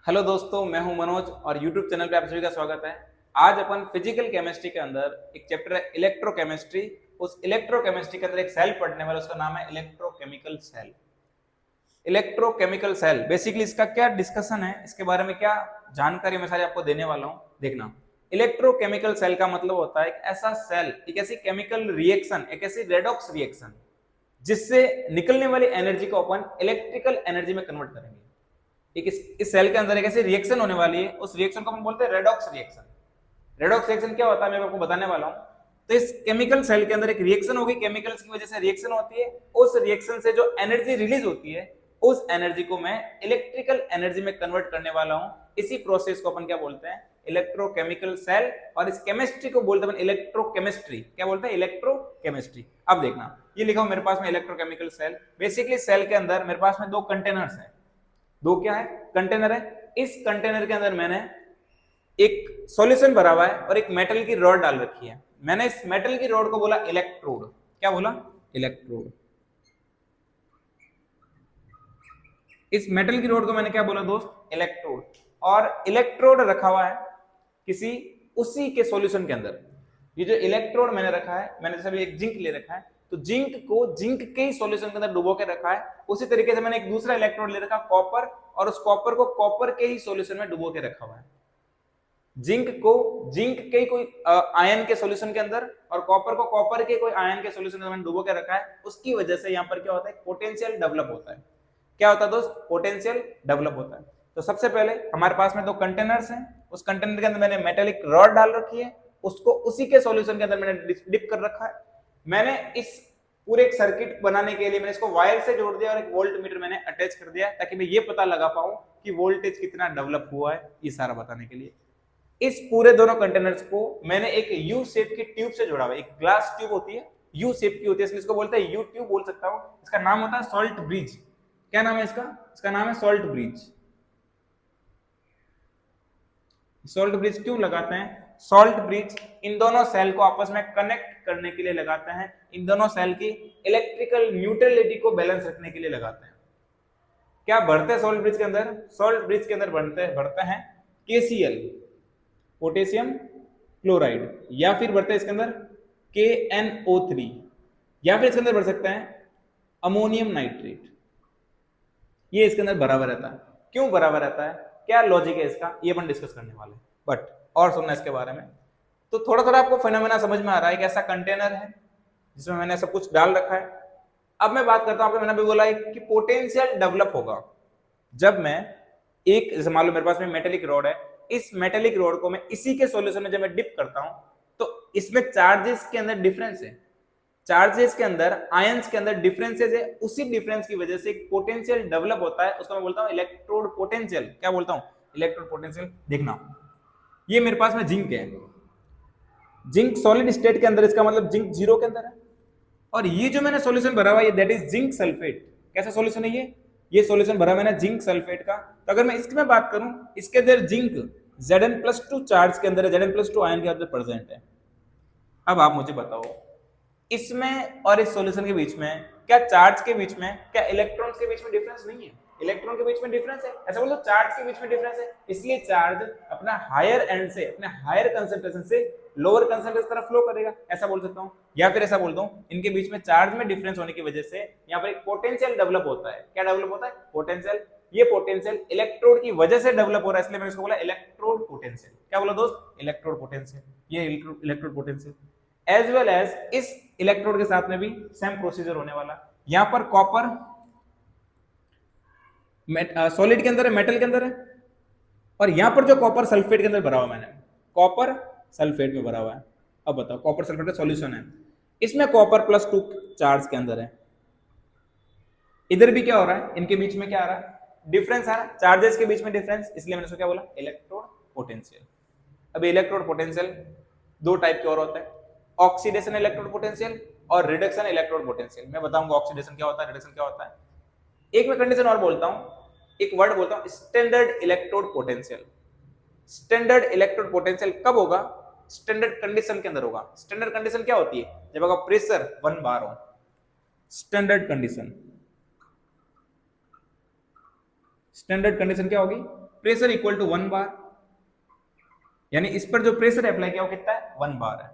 Hello दोस्तों, मैं हूं मनोज और YouTube चैनल पे आप सभी का स्वागत है। आज अपन फिजिकल केमिस्ट्री के अंदर एक चैप्टर है इलेक्ट्रोकेमिस्ट्री। उस इलेक्ट्रोकेमिस्ट्री के अंदर एक सेल पढ़ने वाला, उसका नाम है electrochemical cell. Electrochemical cell basically इसका क्या डिस्कशन है, इसके बारे में क्या जानकारी मैं सारी आपको देने वाला हूं। देखना, इलेक्ट्रोकेमिकल सेल का मतलब होता है एक ऐसा सेल, एक ऐसी केमिकल रिएक्शन, एक ऐसी रेडॉक्स रिएक्शन जिससे निकलने वाली एनर्जी को अपन इलेक्ट्रिकल एनर्जी में कन्वर्ट करेंगे। एक इस सेल के अंदर एक ऐसी रिएक्शन होने वाली है, उस रिएक्शन को हम बोलते हैं रेडॉक्स रिएक्शन। रेडॉक्स रिएक्शन क्या होता है मैं आपको बताने वाला हूं। तो इस केमिकल सेल के अंदर एक रिएक्शन होगी, केमिकल्स की वजह से रिएक्शन होती है। उस रिएक्शन से जो एनर्जी रिलीज होती है, उस एनर्जी को मैं इलेक्ट्रिकल एनर्जी में कन्वर्ट करने वाला हूं। इसी प्रोसेस को अपन क्या बोलते हैं, इलेक्ट्रोकेमिकल सेल। और इस केमिस्ट्री को बोलते हैं इलेक्ट्रोकेमिस्ट्री। क्या बोलते हैं, इलेक्ट्रोकेमिस्ट्री। अब देखना, ये लिखा हूं मेरे पास में इलेक्ट्रोकेमिकल सेल। बेसिकली सेल के अंदर मेरे पास में दो कंटेनर्स हैं। दो क्या है, कंटेनर है। इस कंटेनर के अंदर मैंने एक सॉल्यूशन भरा हुआ है और एक मेटल की रॉड डाल रखी है। मैंने इस मेटल की रॉड को बोला इलेक्ट्रोड। क्या बोला, इलेक्ट्रोड। इस मेटल की रॉड को मैंने क्या बोला दोस्त, इलेक्ट्रोड। और इलेक्ट्रोड रखा हुआ है किसी उसी के सॉल्यूशन के अंदर। ये जो इलेक्ट्रोड मैंने रखा है, मैंने जैसे एक जिंक ले रखा है, तो जिंक को जिंक के ही सॉल्यूशन के अंदर डुबो के रखा है। उसी तरीके से मैंने एक दूसरा इलेक्ट्रोड ले रखा कॉपर, और उस कॉपर को कॉपर के ही सॉल्यूशन में डुबो के रखा हुआ है। जिंक को जिंक के ही कोई आयन के सॉल्यूशन के अंदर, और कॉपर को कॉपर के कोई आयन के सॉल्यूशन के अंदर डुबो के रखा है। उसकी वजह से यहाँ पर क्या होता है, पोटेंशियल डेवलप होता है। क्या होता है दोस्त, पोटेंशियल डेवलप होता है। तो सबसे पहले हमारे पास में दो कंटेनर्स हैं। उस कंटेनर के अंदर मैंने मेटेलिक रॉड डाल रखी है, उसको उसी के सॉल्यूशन के अंदर मैंने डिप कर रखा है। मैंने इस पूरे एक सर्किट बनाने के लिए मैंने इसको वायर से जोड़ दिया और एक वोल्ट मीटर मैंने अटैच कर दिया, ताकि मैं ये पता लगा पाऊं कि वोल्टेज कितना डेवलप हुआ है, ये सारा बताने के लिए। इस पूरे दोनों कंटेनर्स को मैंने एक यू शेप की ट्यूब से जोड़ा हुआ है। एक ग्लास ट्यूब होती है, यू शेप की होती है, इसलिए इसको बोलते हैं यू ट्यूब बोल सकता हूं। इसका नाम होता है सॉल्ट ब्रिज। क्या नाम है इसका, इसका नाम है सॉल्ट ब्रिज। सॉल्ट ब्रिज क्यों लगाते हैं, सॉल्ट ब्रिज इन दोनों सेल को आपस में कनेक्ट करने के लिए लगाते हैं। इन दोनों सेल की इलेक्ट्रिकल न्यूट्रलिटी को बैलेंस रखने के लिए लगाते हैं। क्या बढ़ते हैं सॉल्ट ब्रिज के अंदर, सॉल्ट ब्रिज के अंदर बढ़ते हैं KCl, पोटेशियम क्लोराइड, या फिर बढ़ते हैं इसके अंदर KNO3, या फिर इसके अंदर बढ़ सकते हैं अमोनियम नाइट्रेट। ये इसके अंदर बराबर रहता है। क्यों बराबर रहता है, क्या लॉजिक है इसका, ये अपन डिस्कस करने वाले। बट और सुनना इसके बारे में, तो थोड़ा थोड़ा आपको फिनोमेना समझ में आ रहा है कि ऐसा कंटेनर है जिसमें मैंने सब कुछ डाल रखा है। अब मैं बात करता हूं, आपको मैंने भी बोला है कि पोटेंशियल डेवलप होगा जब मैं एक, जैसे मान लो मेरे पास में मेटेलिक रॉड है, इस मेटेलिक रॉड को मैं इसी के सॉल्यूशन में जब मैं डिप करता हूं, तो इसमें चार्जेस के अंदर डिफरेंस है। चार्जेस के अंदर, आयंस के अंदर डिफरेंसेस है। उसी डिफरेंस की वजह से एक पोटेंशियल डेवलप होता है, उसको मैं बोलता हूं इलेक्ट्रोड पोटेंशियल। क्या बोलता हूं, इलेक्ट्रोड पोटेंशियल। देखना, ये मेरे पास में जिंक है, जिंक सॉलिड स्टेट के अंदर, इसका मतलब जिंक जीरो के अंदर है। और ये जो मैंने सॉल्यूशन भरा हुआ है, दैट इज जिंक सल्फेट। कैसा सॉल्यूशन है ये सॉल्यूशन भरा मैंने जिंक सल्फेट का। तो अगर मैं इसकी में बात करूं, इसके अंदर जिंक Zn+2 चार्ज के अंदर है, Zn+2 आयन के अंदर प्रेजेंट है। अब आप मुझे बताओ, इसमें और इस सॉल्यूशन के बीच में, क्या चार्ज के बीच में, क्या इलेक्ट्रॉन्स के बीच में डिफरेंस नहीं है, इलेक्ट्रॉन के बीच में डिफरेंस है। ऐसा बोलो, चार्ज के बीच में डिफरेंस है। इसलिए चार्ज अपना हायर एंड से, अपने हायर कंसंट्रेशन से लोअर कंसंट्रेशन तरफ फ्लो करेगा, ऐसा बोल सकता हूं। या फिर ऐसा बोलता हूं, इनके बीच में चार्ज में डिफरेंस होने की वजह से यहां पर एक पोटेंशियल डेवलप होता है। क्या डेवलप होता है, पोटेंशियल। ये पोटेंशियल इलेक्ट्रोड की वजह से डेवलप हो रहा है, इसलिए मैंने इसको बोला इलेक्ट्रोड पोटेंशियल। क्या बोला दोस्त, इलेक्ट्रोड पोटेंशियल। ये electrode potential as well as इस इलेक्ट्रोड के साथ में भी सेम प्रोसीजर होने वाला। यहां पर कॉपर सॉलिड के अंदर है, मेटल के अंदर है, और यहां पर जो कॉपर सल्फेट के अंदर भरा हुआ मैंने, कॉपर सल्फेट में भरा हुआ है। अब बताओ, कॉपर सल्फेट का सॉल्यूशन है, इसमें कॉपर +2 चार्ज के अंदर है। इधर भी क्या हो रहा है, इनके बीच में क्या आ रहा है, डिफरेंस आ रहा है, चार्जेस के बीच में डिफरेंस, इसलिए मैंने इसको क्या बोला, इलेक्ट्रोड पोटेंशियल। अब इलेक्ट्रोड पोटेंशियल दो टाइप के और होते हैं, ऑक्सीडेशन इलेक्ट्रोड पोटेंशियल और रिडक्शन इलेक्ट्रोड पोटेंशियल। मैं बताऊंगा ऑक्सीडेशन क्या होता है, रिडक्शन क्या होता है। एक मैं कंडीशन और बोलता हूं, एक वर्ड बोलता हूं, standard electrode potential. Standard electrode potential कब होगा, स्टैंडर्ड कंडीशन के अंदर होगा। स्टैंडर्ड कंडीशन क्या होती है, जब अगर प्रेशर 1 बार हो। स्टैंडर्ड कंडीशन, स्टैंडर्ड कंडीशन क्या होगी, प्रेशर इक्वल टू 1 बार, यानी इस पर जो प्रेशर अप्लाई किया वो कितना है 1 बार है।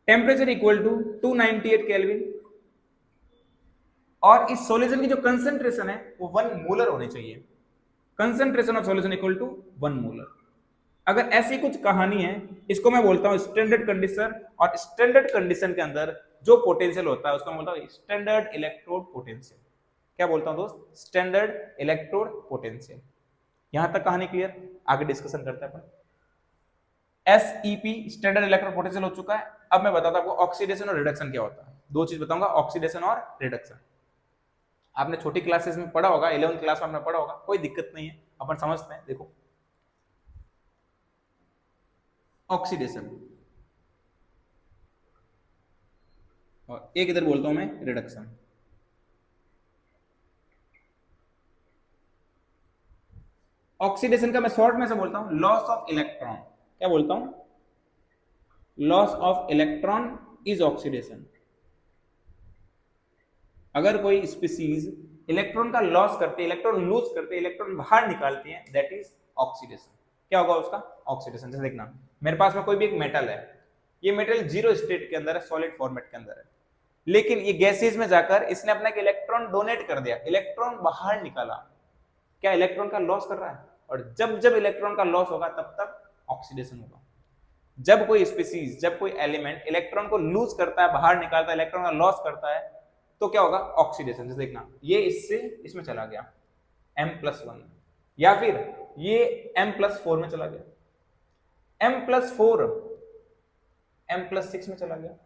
टेम्परेचर इक्वल टू 298 केल्विन, और इस सॉल्यूशन की जो कंसंट्रेशन है वो 1 मोलर होनी चाहिए। Concentration of solution equal to 1 molar. अगर ऐसी कुछ कहानी है, इसको मैं बोलता हूं स्टैंडर्ड कंडीशन, और स्टैंडर्ड कंडीशन के अंदर जो पोटेंशियल होता है उसको मैं बोलता हूं स्टैंडर्ड इलेक्ट्रोड पोटेंशियल। क्या बोलता हूं दोस्त? Standard electrode potential. यहां तक कहानी क्लियर? आगे डिस्कशन करते हैं अपन। SEP स्टैंडर्ड इलेक्ट्रोड पोटेंशियल हो चुका है। अब मैं बताता हूं आपको ऑक्सीडेशन और रिडक्शन क्या होता है। दो चीज बताऊंगा, ऑक्सीडेशन और रिडक्शन। आपने छोटी क्लासेस में पढ़ा होगा, 11th क्लास में आपने पढ़ा होगा, कोई दिक्कत नहीं है, अपन समझते हैं। देखो ऑक्सीडेशन, और एक इधर बोलता हूं मैं रिडक्शन। ऑक्सीडेशन का मैं शॉर्ट में से बोलता हूं लॉस ऑफ इलेक्ट्रॉन। क्या बोलता हूं? Loss of electron is oxidation. अगर कोई स्पीसीज इलेक्ट्रॉन का लॉस करते, इलेक्ट्रॉन लूज करते, इलेक्ट्रॉन बाहर निकालती है, दैट इज ऑक्सीडेशन। क्या होगा उसका? ऑक्सीडेशन। जैसे देखना, मेरे पास में कोई भी एक मेटल है, ये मेटल जीरो स्टेट के अंदर है, सॉलिड फॉर्मेट के अंदर है, लेकिन ये गैसेज में जाकर इसने अपना एक इलेक्ट्रॉन डोनेट कर दिया, इलेक्ट्रॉन बाहर निकाला। क्या इलेक्ट्रॉन का लॉस कर रहा है? और जब जब इलेक्ट्रॉन का लॉस होगा तब तक ऑक्सीडेशन होगा। जब कोई स्पीसीज, जब कोई एलिमेंट इलेक्ट्रॉन को लूज करता है, बाहर निकालता है, इलेक्ट्रॉन का लॉस करता है, तो क्या होगा? ऑक्सीडेशन। जैसे देखना, ये इससे इसमें चला गया M+1, या फिर ये M+4 में चला गया, M+4 M+6 में चला गया।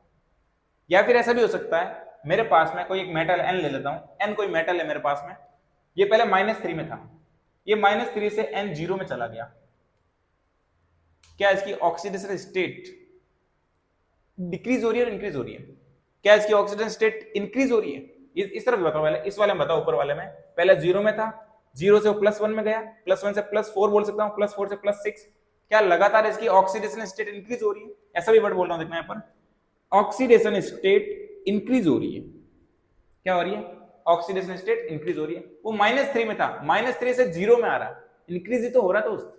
या फिर ऐसा भी हो सकता है, मेरे पास में कोई एक मेटल N ले लेता हूं, N कोई मेटल है मेरे पास में, ये पहले -3 में था, ये -3 से N 0 में चला गया। क्या इसकी ऑक्सीडेशन स्टेट डिक्रीज हो रही है और इंक्रीज हो रही है? क्या इसकी ऑक्सीडेशन स्टेट इंक्रीज हो रही है? इस तरफ बताओ, पहले इस वाले में बताओ, ऊपर वाले में। पहले 0 में था, 0 से वो +1 में गया, +1 से +4 बोल सकता हूं, +4 से +6। क्या लगातार इसकी ऑक्सीडेशन स्टेट इंक्रीज हो रही है? ऐसा भी वर्ड बोल रहा हूं, देखना यहां पर, ऑक्सीडेशन स्टेट इंक्रीज हो रही है। क्या हो रही है? ऑक्सीडेशन स्टेट इंक्रीज हो रही है। वो -3 में था, -3 से 0 में आ रहा है, इंक्रीज ही तो हो रहा था दोस्त।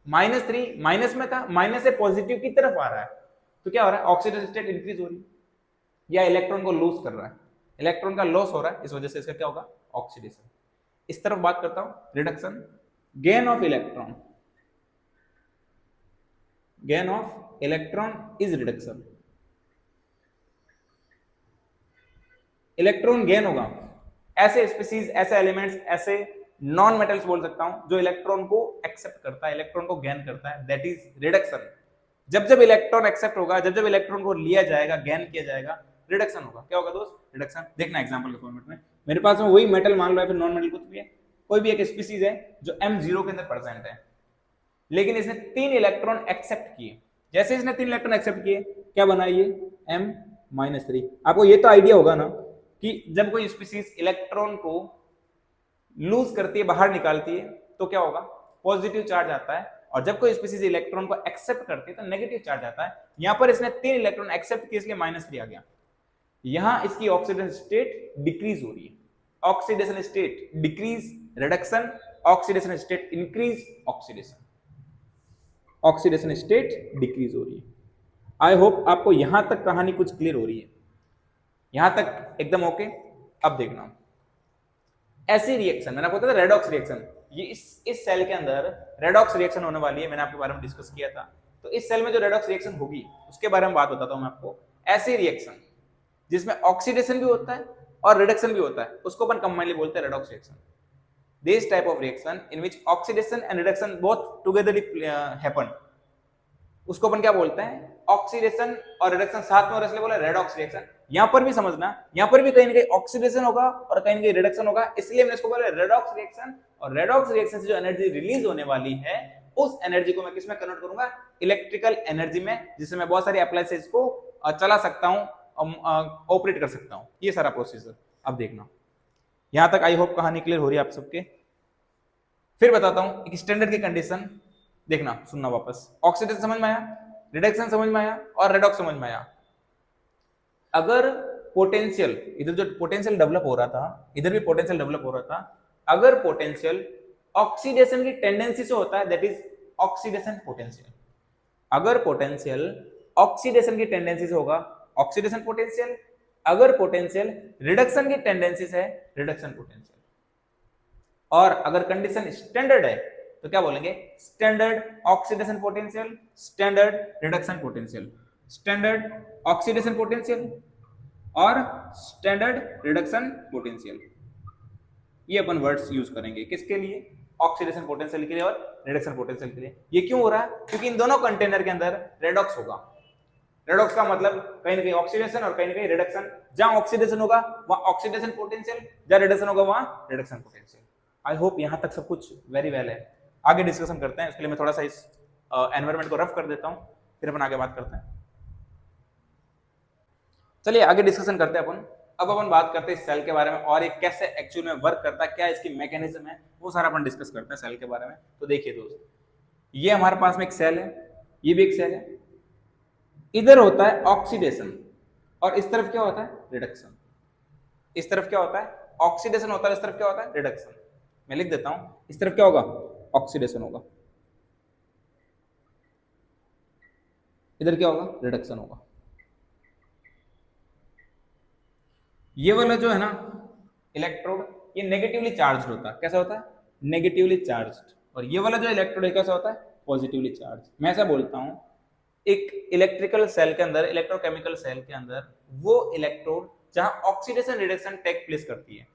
-3 माइनस में था, माइनस से पॉजिटिव की तरफ आ रहा है, तो क्या हो रहा है? ऑक्सीडेशन स्टेट इंक्रीज हो रही है, या इलेक्ट्रॉन को लूज कर रहा है, इलेक्ट्रॉन का लॉस हो रहा है, इस वजह से इसका क्या होगा? ऑक्सीडेशन। इस तरफ बात करता हूं, reduction, gain of electron, gain of electron is reduction. Electron gain होगा, ऐसे स्पीसीज, ऐसे एलिमेंट्स, ऐसे नॉन मेटल्स बोल सकता हूं जो इलेक्ट्रॉन को एक्सेप्ट करता है, इलेक्ट्रॉन को गेन करता है, दैट इज रिडक्शन। जब जब इलेक्ट्रॉन एक्सेप्ट होगा, जब जब इलेक्ट्रॉन को लिया जाएगा, गेन किया जाएगा, रिडक्शन होगा। क्या होगा दोस्त? रिडक्शन। देखना एग्जांपल के फॉर्मेट में, मेरे पास में वही मेटल मान लो या फिर नॉन मेटल कुछ भी है, कोई भी एक स्पीसीज है जो M0 के अंदर प्रेजेंट है, लेकिन इसने 3 इलेक्ट्रॉन एक्सेप्ट किए। जैसे इसने 3 इलेक्ट्रॉन एक्सेप्ट किए, क्या बना ये? M-3। आपको ये तो आइडिया होगा ना कि जब कोई स्पीसीज इलेक्ट्रॉन को लूज करती है, बाहर निकालती है, तो क्या होगा? पॉजिटिव चार्ज आता है, और जब कोई स्पीसीज इलेक्ट्रॉन को एक्सेप्ट करती है तो नेगेटिव चार्ज आता है। यहां पर इसने 3 इलेक्ट्रॉन एक्सेप्ट किए, इसलिए -3 आ गया। यहां इसकी ऑक्सीडेशन स्टेट डिक्रीज हो रही है, oxidation state decrease, reduction, oxidation state increase, oxidation, oxidation state decrease हो रही है। आई होप आपको यहां तक कहानी कुछ क्लियर हो रही है, यहां तक एकदम ओके। अब देखना, ऐसी रिएक्शन, मैंने आपको बताया रेडॉक्स रिएक्शन, ये इस सेल के अंदर रेडॉक्स रिएक्शन होने वाली है, मैंने आपके बारे में डिस्कस किया था। तो इस सेल में जो रेडॉक्स रिएक्शन होगी उसके बारे में बात बताता हूं मैं आपको। ऐसी रिएक्शन जिसमें ऑक्सीडेशन भी होता है और रिडक्शन भी होता है, उसको अपन कंबाइनली बोलते हैं redox reaction. This type of reaction in which oxidation and reduction both togetherly happen, उसको अपन क्या बोलते हैं? ऑक्सीडेशन और रिडक्शन साथ में, और इसलिए बोला रेडॉक्स रिएक्शन। यहां पर भी समझना, यहां पर भी कहीं ना कहीं ऑक्सीडेशन होगा और कहीं ना कहीं रिडक्शन होगा, इसलिए मैंने इसको बोला रेडॉक्स रिएक्शन। और रेडॉक्स रिएक्शन से जो एनर्जी रिलीज होने वाली है, उस एनर्जी को मैं किस में कन्वर्ट करूंगा? इलेक्ट्रिकल एनर्जी में, जिससे मैं बहुत सारी अप्लायंसेस को चला सकता हूं, ऑपरेट कर सकता हूं। ये सारा प्रोसीजर। अब देखना, यहां तक आई होप कहानी क्लियर हो रही है आप सबके। फिर बताता हूं एक स्टैंडर्ड की कंडीशन, देखना, सुनना वापस। ऑक्सीडेशन समझ में आया, रिडक्शन समझ में आया, और रेडॉक्स समझ में आया। अगर पोटेंशियल, इधर जो पोटेंशियल डेवलप हो रहा था, इधर भी पोटेंशियल डेवलप हो रहा था, अगर पोटेंशियल ऑक्सीडेशन की टेंडेंसी से होता है, दैट इज ऑक्सीडेशन पोटेंशियल। अगर पोटेंशियल ऑक्सीडेशन की टेंडेंसी से होगा ऑक्सीडेशन पोटेंशियल, अगर पोटेंशियल रिडक्शन की टेंडेंसी से है रिडक्शन पोटेंशियल। और अगर कंडीशन स्टैंडर्ड है तो क्या बोलेंगे, standard oxidation potential, standard reduction potential, standard oxidation potential और स्टैंडर्ड रिडक्शन पोटेंशियल। ये अपन वर्ड्स यूज करेंगे किसके लिए, ऑक्सीडेशन पोटेंशियल के लिए और रिडक्शन पोटेंशियल के लिए। ये क्यों हो रहा है, क्योंकि इन दोनों कंटेनर के अंदर रेडॉक्स होगा। रेडॉक्स का मतलब कहीं ना कहीं ऑक्सीडेशन और कहीं ना कहीं रिडक्शन। जहां ऑक्सीडेशन होगा वहां ऑक्सीडेशन पोटेंशियल, जहां रिडक्शन होगा वहां रिडक्शन पोटेंशियल। आई होप यहां तक सब कुछ वेरी वेल है। आगे डिस्कशन करते हैं, इसके लिए मैं थोड़ा सा इस एनवायरनमेंट को रफ कर देता हूं, फिर अपन आगे बात करते हैं। चलिए आगे डिस्कशन करते हैं अपन। अब अपन बात करते हैं सेल के बारे में और ये कैसे एक्चुअल में वर्क करता है, क्या इसकी मैकेनिज्म है, वो सारा अपन डिस्कस करते हैं सेल के बारे में। तो देखिए दोस्त, ये हमारे पास में एक सेल है, ये भी एक सेल है। इधर होता है ऑक्सीडेशन और इस तरफ क्या होता है, रिडक्शन। इस तरफ क्या होता है, ऑक्सीडेशन होता है, इस तरफ क्या होता है, रिडक्शन। मैं लिख देता हूं, इस तरफ क्या होगा, ऑक्सीडेशन होगा, इधर क्या होगा, रिडक्शन होगा। ये वाला जो है ना इलेक्ट्रोड, ये नेगेटिवली चार्ज होता है। कैसा होता है, नेगेटिवली चार्ज। और ये वाला जो इलेक्ट्रोड है कैसा होता है, पॉजिटिवली चार्ज। मैं ऐसा बोलता हूं, एक इलेक्ट्रिकल सेल के अंदर, इलेक्ट्रोकेमिकल सेल के अंदर वो इलेक्ट्रोड जहां ऑक्सीडेशन रिडक्शन टेक प्लेस करती है,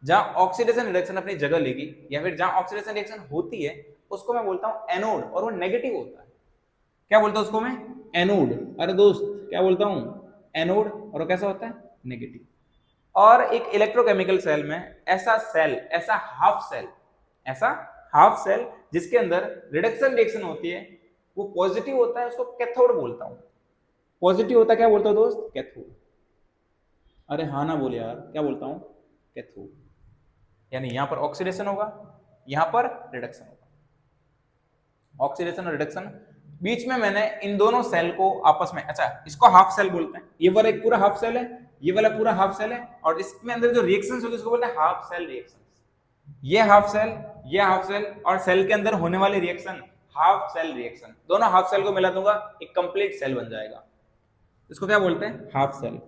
जहां ऑक्सीडेशन रिडक्शन अपनी जगह लेगी या फिर जहां ऑक्सीडेशन रिडक्शन होती है, उसको मैं बोलता हूं एनोड, और वो नेगेटिव होता है। क्या बोलता हूं उसको मैं, एनोड। अरे दोस्त क्या बोलता हूं, एनोड, और वो कैसा होता है, नेगेटिव। और एक इलेक्ट्रोकेमिकल सेल में ऐसा सेल, ऐसा हाफ सेल जिसके अंदर रिडक्शन रिएक्शन होती है, वो पॉजिटिव होता है, उसको कैथोड बोलता हूं। पॉजिटिव होता है, क्या बोलता हूं दोस्त, कैथोड। अरे हाँ ना बोले यार, क्या बोलता हूं, कैथोड। यानी यहां पर ऑक्सीडेशन होगा, यहां पर रिडक्शन होगा। ऑक्सीडेशन और रिडक्शन बीच में मैंने इन दोनों सेल को आपस में, अच्छा इसको हाफ सेल बोलते हैं, ये वाला एक पूरा हाफ सेल है, ये वाला पूरा हाफ सेल है, और इसमें अंदर जो रिएक्शंस होगी उसको बोलते हैं हाफ सेल रिएक्शंस। ये हाफ सेल, ये हाफ सेल, और सेल के अंदर होने वाले रिएक्शन हाफ सेल रिएक्शन। दोनों हाफ सेल को मिला दूंगा, एक कंप्लीट सेल बन जाएगा। इसको क्या बोलते हैं, हाफ सेल।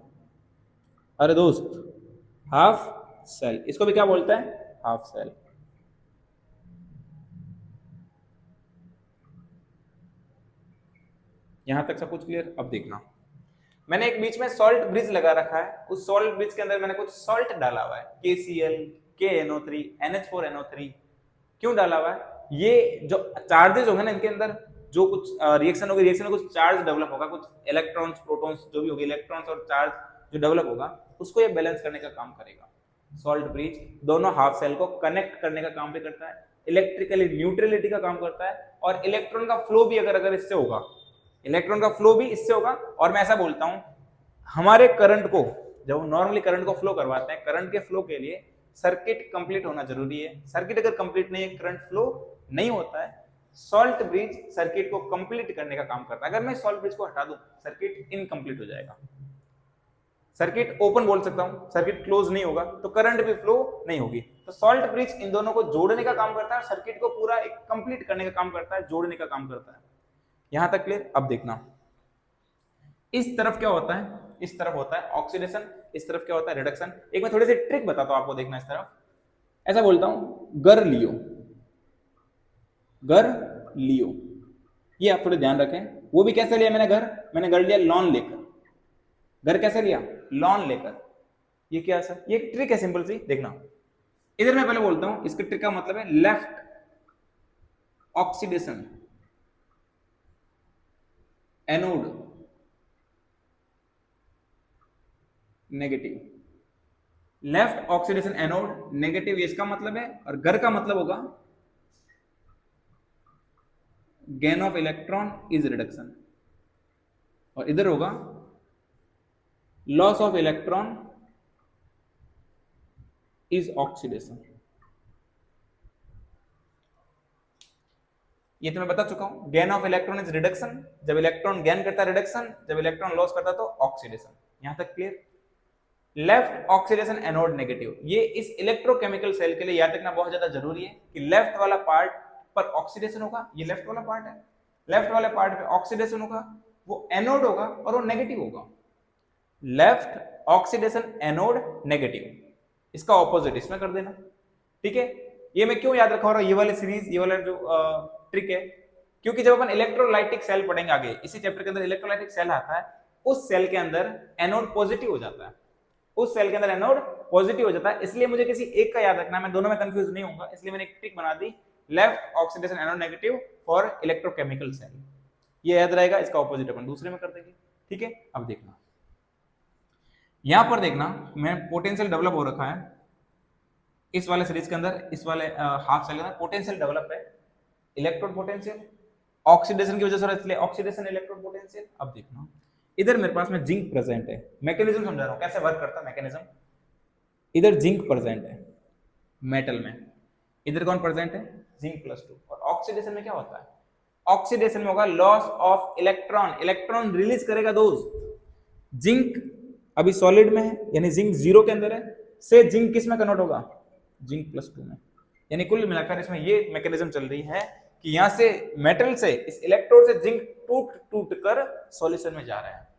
अरे दोस्त हाफ सेल, इसको भी क्या बोलते हैं, हाफ सेल। यहां तक सब कुछ क्लियर। अब देखना, मैंने एक बीच में सॉल्ट ब्रिज लगा रखा है, उस सॉल्ट ब्रिज के अंदर मैंने कुछ सॉल्ट डाला हुआ है, KCl, KNO3, NH4NO3। क्यों डाला हुआ है, ये जो चार्जेस होंगे ना इनके अंदर, जो कुछ रिएक्शन होगी, रिएक्शन में कुछ चार्ज डेवलप होगा, कुछ इलेक्ट्रॉन्स प्रोटॉन्स जो भी होगी, इलेक्ट्रॉन्स और चार्ज जो डेवलप होगा, उसको ये बैलेंस करने का काम करेगा। सॉल्ट ब्रिज दोनों हाफ सेल को कनेक्ट करने का काम भी करता है, इलेक्ट्रिकली न्यूट्रलिटी का काम करता है, और इलेक्ट्रॉन का फ्लो भी अगर इससे होगा, इलेक्ट्रॉन का फ्लो भी इससे होगा। और मैं ऐसा बोलता हूं, हमारे करंट को, जब नॉर्मली करंट को फ्लो करवाते हैं, करंट के फ्लो के लिए सर्किट कंप्लीट होना जरूरी है। सर्किट अगर कंप्लीट नहीं है, करंट फ्लो नहीं होता है। सॉल्ट ब्रिज सर्किट को कंप्लीट करने का काम करता है। अगर मैं सॉल्ट ब्रिज को हटा दूं, सर्किट इनकम्प्लीट हो जाएगा। सर्किट ओपन बोल सकता हूं, सर्किट क्लोज नहीं होगा तो करंट भी फ्लो नहीं होगी। तो सॉल्ट ब्रिज इन दोनों को जोड़ने का काम करता है, सर्किट को पूरा एक कंप्लीट करने का काम करता है, जोड़ने का काम करता है। यहां तक क्लियर। अब देखना, इस तरफ क्या होता है, इस तरफ होता है ऑक्सीडेशन, इस तरफ क्या होता है, रिडक्शन। एक मैं थोड़ी सी ट्रिक बताता हूं आपको, देखना इस तरफ ऐसा बोलता हूं, गर लियो, गर लियो। ये आप थोड़े ध्यान रखें। वो भी कैसे लिया मैंने घर, मैंने घर लिया लॉन लेकर। घर कैसे लिया, लॉन लेकर। ये क्या सर, ये एक ट्रिक है सिंपल सी, देखना। इधर मैं पहले बोलता हूं, इसके ट्रिक का मतलब है left oxidation anode negative, left oxidation anode negative, ये इसका मतलब है। और घर का मतलब होगा gain of electron is reduction, और इधर होगा loss of electron is oxidation. ये तो मैं बता चुका हूं, gain of electron is reduction, जब इलेक्ट्रॉन गेन करता है रिडक्शन, जब इलेक्ट्रॉन लॉस करता है तो ऑक्सीडेशन। यहां तक clear. Left oxidation anode negative. ये इस इलेक्ट्रोकेमिकल सेल के लिए याद रखना बहुत ज्यादा जरूरी है कि लेफ्ट वाला पार्ट पर ऑक्सीडेशन होगा, ये लेफ्ट वाला पार्ट है, लेफ्ट वाले पार्ट पे ऑक्सीडेशन होगा, वो एनोड होगा और वो नेगेटिव होगा। लेफ्ट ऑक्सीडेशन एनोड नेगेटिव, इसका ऑपोजिट इसमें कर देना। ठीक है, ये मैं क्यों याद रखा रहा हूं ये वाली सीरीज, ये वाला जो ट्रिक है, क्योंकि जब अपन इलेक्ट्रोलाइटिक सेल पढ़ेंगे आगे इसी चैप्टर के अंदर, इलेक्ट्रोलाइटिक सेल आता है, उस सेल के अंदर एनोड पॉजिटिव हो जाता है, उस सेल के अंदर एनोड पॉजिटिव हो जाता है। इसलिए मुझे किसी एक का याद रखना है, मैं दोनों में कंफ्यूज नहीं होऊंगा, इसलिए मैंने एक ट्रिक बना दी, left oxidation anode negative for electrochemical cell, ये याद रहेगा। इसका ऑपोजिट अपन दूसरे में कर देंगे। ठीक है, अब देखना यहां पर, देखना मैं पोटेंशियल डेवलप हो रखा है इस वाले सीरीज के अंदर, इस वाले हाफ सेल के अंदर पोटेंशियल डेवलप है, इलेक्ट्रॉन पोटेंशियल ऑक्सीडेशन की वजह से, इसलिए ऑक्सीडेशन इलेक्ट्रॉन पोटेंशियल। अब देखना इधर मेरे पास में जिंक प्रेजेंट है, मैकेनिज्म समझा रहा हूं कैसे वर्क करता है मैकेनिज्म। इधर जिंक प्रेजेंट है मेटल में, इधर कौन प्रेजेंट है, जिंक +2। और ऑक्सीडेशन में क्या होता है, ऑक्सीडेशन में होगा loss of electron, electron release करेगा दोस्त। जिंक अभी सॉलिड में है, यानी जिंक 0 के अंदर है, से जिंक किस में कन्वर्ट होगा, जिंक +2 में। यानी कुल मिलाकर इसमें ये मैकेनिज्म चल रही है कि यहां से मेटल से, इस इलेक्ट्रोड से जिंक टूट टूट कर सॉल्यूशन में जा रहा है।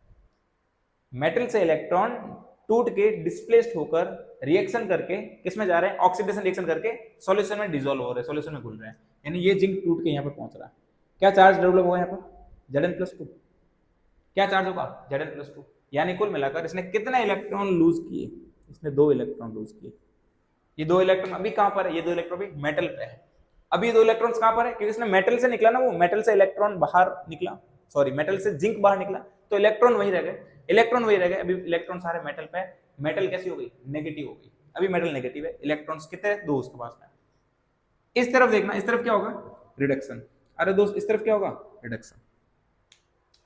मेटल से इलेक्ट्रॉन टूट के डिस्प्लेस्ड होकर रिएक्शन करके किस में जा रहे हैं, ऑक्सीडेशन रिएक्शन करके सॉल्यूशन में डिसॉल्व हो रहे हैं, सॉल्यूशन में घुल रहे हैं। यानी ये जिंक टूट के यहाँ पर पहुंच रहा है। क्या चार्ज डेवलप होगा यहाँ पर, Zn+2। क्या चार्ज होगा, Zn+2। यानी कुल मिलाकर इसने कितने इलेक्ट्रॉन लूज किए, इसने 2 इलेक्ट्रॉन लूज किए। ये 2 इलेक्ट्रॉन अभी कहां पर है, ये 2 इलेक्ट्रॉन भी मेटल पे है। अभी ये 2 इलेक्ट्रॉन्स कहां पर है, क्योंकि इसने मेटल से निकला ना, वो मेटल से इलेक्ट्रॉन बाहर निकला, सॉरी मेटल से जिंक बाहर निकला, तो इलेक्ट्रॉन वही रह गए, इलेक्ट्रॉन वही रह गए। अभी इलेक्ट्रॉन सारे मेटल पे है, मेटल कैसी हो गई, नेगेटिव हो गई। अभी मेटल नेगेटिव है, इलेक्ट्रॉन्स कितने, 2 उसके पास में। इस तरफ देखना, इस तरफ क्या होगा, रिडक्शन। अरे दोस्त इस तरफ क्या होगा, रिडक्शन।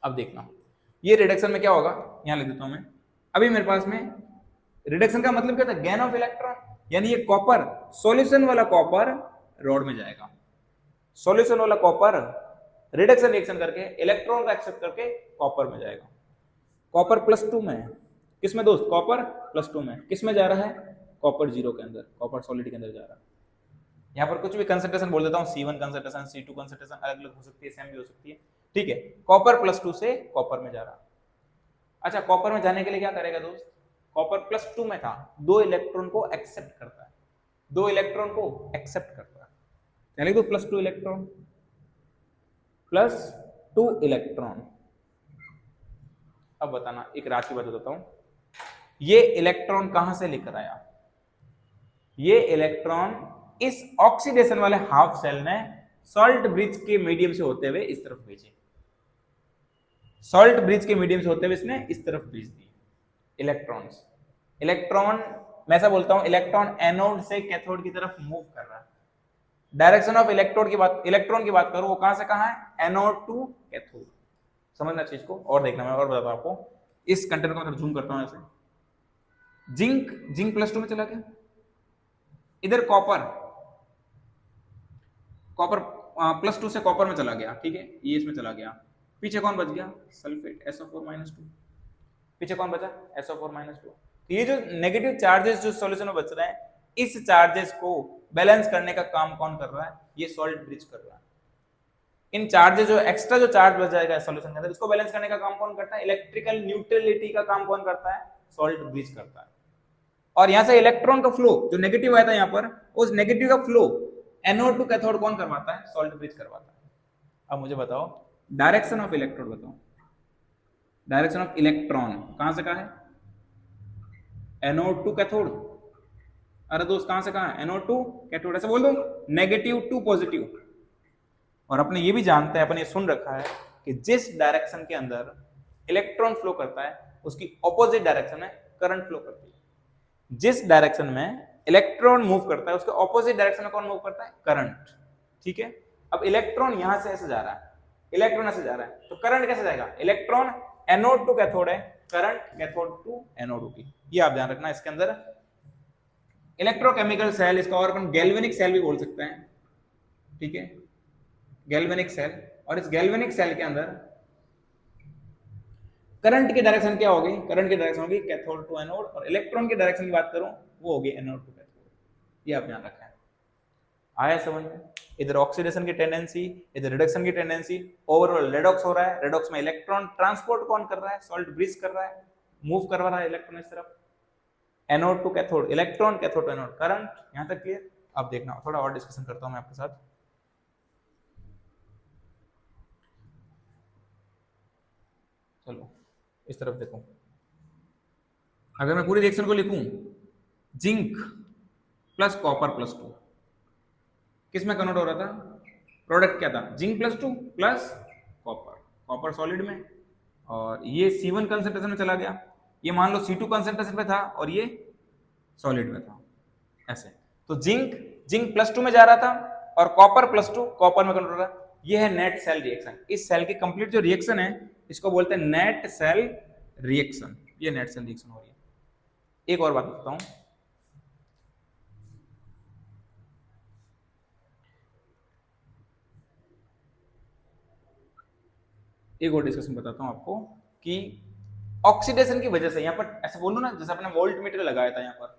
अब देखना ये रिडक्शन में क्या होगा, यहां लिख देता हूं मैं। अभी मेरे पास में रिडक्शन का मतलब क्या था, गेन ऑफ इलेक्ट्रॉन, यानी ये कॉपर, सॉल्यूशन वाला कॉपर रॉड में जाएगा, सॉल्यूशन वाला कॉपर रिडक्शन रिएक्शन करके इलेक्ट्रॉन का एक्सेप्ट करके कॉपर में जाएगा। कॉपर +2 में है, किसमें दोस्त, कॉपर +2 में, किसमें जा रहा है, कॉपर 0 के अंदर, कॉपर सॉलिड के अंदर जा रहा है। यहाँ पर कुछ भी कंसंट्रेशन बोल देता हूँ, C1 कंसंट्रेशन, C2 कंसंट्रेशन, अलग अलग हो सकती है, सेम भी हो सकती है। ठीक है, कॉपर +2 से कॉपर में जा रहा है। अच्छा, कॉपर में जाने के लिए क्या करेगा दोस्त, कॉपर +2 में था, 2 इलेक्ट्रॉन को एक्सेप्ट करता है, 2 इलेक्ट्रॉन को एक्सेप्ट करता है, यानी तो +2 इलेक्ट्रॉन, +2 इलेक्ट्रॉन। अब बताना, एक राशि बता देता हूं, ये इलेक्ट्रॉन कहां से लेकर आया, ये इलेक्ट्रॉन इस ऑक्सीडेशन वाले हाफ सेल ने सॉल्ट ब्रिज के मीडियम से होते हुए इस तरफ भेजे, सॉल्ट ब्रिज के मीडियम से होते हुए इसने इस तरफ भेज दिए इलेक्ट्रॉन्स। इलेक्ट्रॉन, मैं ऐसा बोलता हूं, इलेक्ट्रॉन एनोड से कैथोड की तरफ मूव कर रहा है। डायरेक्शन ऑफ इलेक्ट्रोड की बात, इलेक्ट्रॉन की बात करूं, वो कहां से कहां है, एनोड टू कैथोड। समझना चीज को, और देखना, मैं और बताता हूं आपको। इस कंटेंट को मैं जूम करता हूं ऐसे, जिंक, जिंक +2 में चला गया, इधर कॉपर, कॉपर +2 से कॉपर में चला गया। ठीक है, ये इसमें चला गया, पीछे कौन बच गया, सल्फेट SO4-2, पीछे कौन बचा, SO4-2। ये जो नेगेटिव चार्जेस जो सॉल्यूशन में बच रहे हैं, इस चार्जेस को बैलेंस करने का काम कौन कर रहा है, ये सॉल्ट ब्रिज कर रहा है। इन चार्जेस जो एक्स्ट्रा जो चार्ज बच जाएगा सॉल्यूशन के अंदर, इसको बैलेंस करने का काम कौन करता है, इलेक्ट्रिकल न्यूट्रलिटी का काम कौन करता है, सॉल्ट ब्रिज करता है। और यहां से इलेक्ट्रॉन का फ्लो जो नेगेटिव आया था यहां पर, उस नेगेटिव का फ्लो एनोड टू कैथोड कौन करवाता है, सॉल्ट ब्रिज करवाता है। अब मुझे बताओ डायरेक्शन ऑफ इलेक्ट्रोड बताओ, डायरेक्शन ऑफ इलेक्ट्रॉन कहां से कहां है, एनोड टू कैथोड। अरे दोस्त कहां से कहां है, एनोड टू कैथोड, ऐसे बोल दो, नेगेटिव टू पॉजिटिव। और अपने ये भी जानते हैं, अपन ये सुन रखा है कि जिस डायरेक्शन के अंदर इलेक्ट्रॉन फ्लो करता है उसकी ऑपोजिट डायरेक्शन में करंट फ्लो करती है। जिस डायरेक्शन में इलेक्ट्रॉन मूव करता है उसके ऑपोजिट डायरेक्शन में कौन मूव करता है, करंट। ठीक है, अब इलेक्ट्रॉन यहां से ऐसे जा रहा है, इलेक्ट्रॉन ऐसे जा रहा है, तो करंट कैसे जाएगा, इलेक्ट्रॉन एनोड टू कैथोड है, करंट कैथोड टू एनोड होगी। ये आप ध्यान रखना। इसके अंदर इलेक्ट्रोकेमिकल सेल, इसका और अपन गैल्वेनिक सेल भी बोल सकते हैं। ठीक है, गैल्वेनिक सेल, और इस गैल्वेनिक सेल के अंदर करंट की डायरेक्शन क्या होगी? करंट की डायरेक्शन होगी कैथोड टू एनोड, और इलेक्ट्रॉन की डायरेक्शन की बात करूं वो होगी एनोड टू कैथोड। ये आप ध्यान रखना है। आया समझ में? इधर ऑक्सीडेशन की टेंडेंसी, इधर रिडक्शन की टेंडेंसी। ओवरऑल रेडॉक्स हो रहा है, रेडॉक्स में इलेक्ट्रॉन ट्रांसपोर्ट कौन कर रहा है? सॉल्ट ब्रिज कर रहा है, मूव करवा रहा है इलेक्ट्रॉन इस तरफ। Anode to cathode electron, cathode to anode current. यहां तक क्लियर? अब देखना थोड़ा और डिस्कशन करता हूं मैं आपके साथ। चलो इस तरफ देखो, अगर मैं पूरी रिएक्शन को लिखूं, जिंक प्लस कॉपर प्लस 2 किस में कन्वर्ट हो रहा था? प्रोडक्ट क्या था? Zinc plus 2 plus copper, copper solid में, और ये C1 कंसेंट्रेशन में चला गया, ये मान लो C2 कंसेंट्रेशन में था और ये सॉलिड में था, ऐसे। तो जिंक जिंक प्लस 2 में जा रहा था और कॉपर प्लस 2 कॉपर में कन्वर्ट हो रहा है। ये है नेट सेल रिएक्शन। इस सेल की कंप्लीट जो रिएक्शन है इसको बोलते हैं नेट सेल रिएक्शन। ये नेट सेल रिएक्शन हो रही है। एक और बात बताता हूं, एक और डिस्कशन बताता हूं आपको कि ऑक्सीडेशन की वजह से, यहां पर ऐसे बोलूं ना, जैसे अपने वोल्ट मीटर लगाया था, यहां पर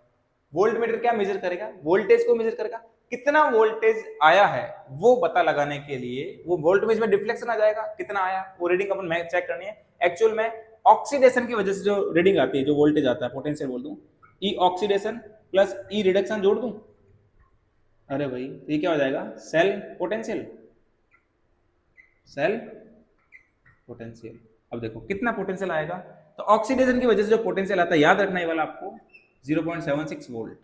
वोल्ट मीटर क्या मेजर करेगा? वोल्टेज को मेजर करेगा। कितना वोल्टेज आया है वो पता लगाने के लिए वो वोल्टेज में डिफ्लेक्शन आ जाएगा, कितना आया वो रीडिंग अपन चेक करनी है। एक्चुअल में ऑक्सीडेशन की वजह से जो रीडिंग आती है, जो वोल्टेज आता है, पोटेंशियल बोल दूं, E oxidation plus E reduction जोड़ दूं, अरे भाई ये क्या हो जाएगा? Cell potential, cell potential. अब देखो कितना पोटेंशियल आएगा, तो ऑक्सीडेशन की वजह से जो पोटेंशियल आता है, याद रखना ये वाला आपको, 0.76 वोल्ट।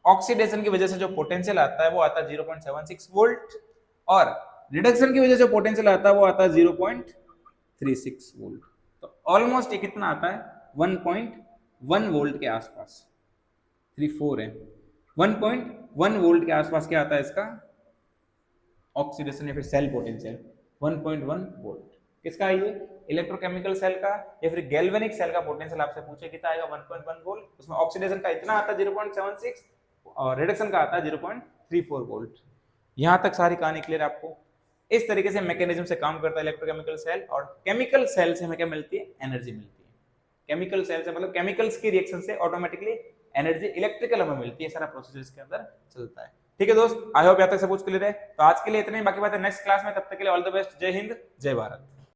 ऑक्सीडेशन की वजह से जो पोटेंशियल आता है वो आता है 0.76 वोल्ट, और रिडक्शन की वजह से जो पोटेंशियल आता है वो आता है 0.36 वोल्ट। तो ऑलमोस्ट ये कितना आता है? 1.1 वोल्ट के आसपास, 34 है, 1.1 वोल्ट के आसपास क्या आता है इसका ऑक्सीडेशन या फिर सेल पोटेंशियल, 1.1 वोल्ट। किसका है ये? इलेक्ट्रोकेमिकल सेल का या फिर गैल्वेनिक सेल का पोटेंशियल आपसे पूछे कितना आएगा? 1.1 वोल्ट। उसमें ऑक्सीडेशन का इतना आता है 0.76 और रिडक्शन का आता है 0.34 वोल्ट। यहां तक सारी कहानी क्लियर आपको? इस तरीके से मैकेनिज्म से काम करता है इलेक्ट्रोकेमिकल सेल। और केमिकल सेल से हमें क्या मिलती है? एनर्जी मिलती है। केमिकल सेल से मतलब केमिकल्स की रिएक्शन से ऑटोमेटिकली एनर्जी इलेक्ट्रिकल हमें मिलती है। सारा प्रोसेस इसके अंदर चलता है। ठीक है दोस्त, आई होप यहाँ तक सब कुछ क्लियर है। तो आज के लिए इतने ही, बाकी बात है नेक्स्ट क्लास में। तब तक के लिए ऑल द बेस्ट। जय हिंद, जय भारत।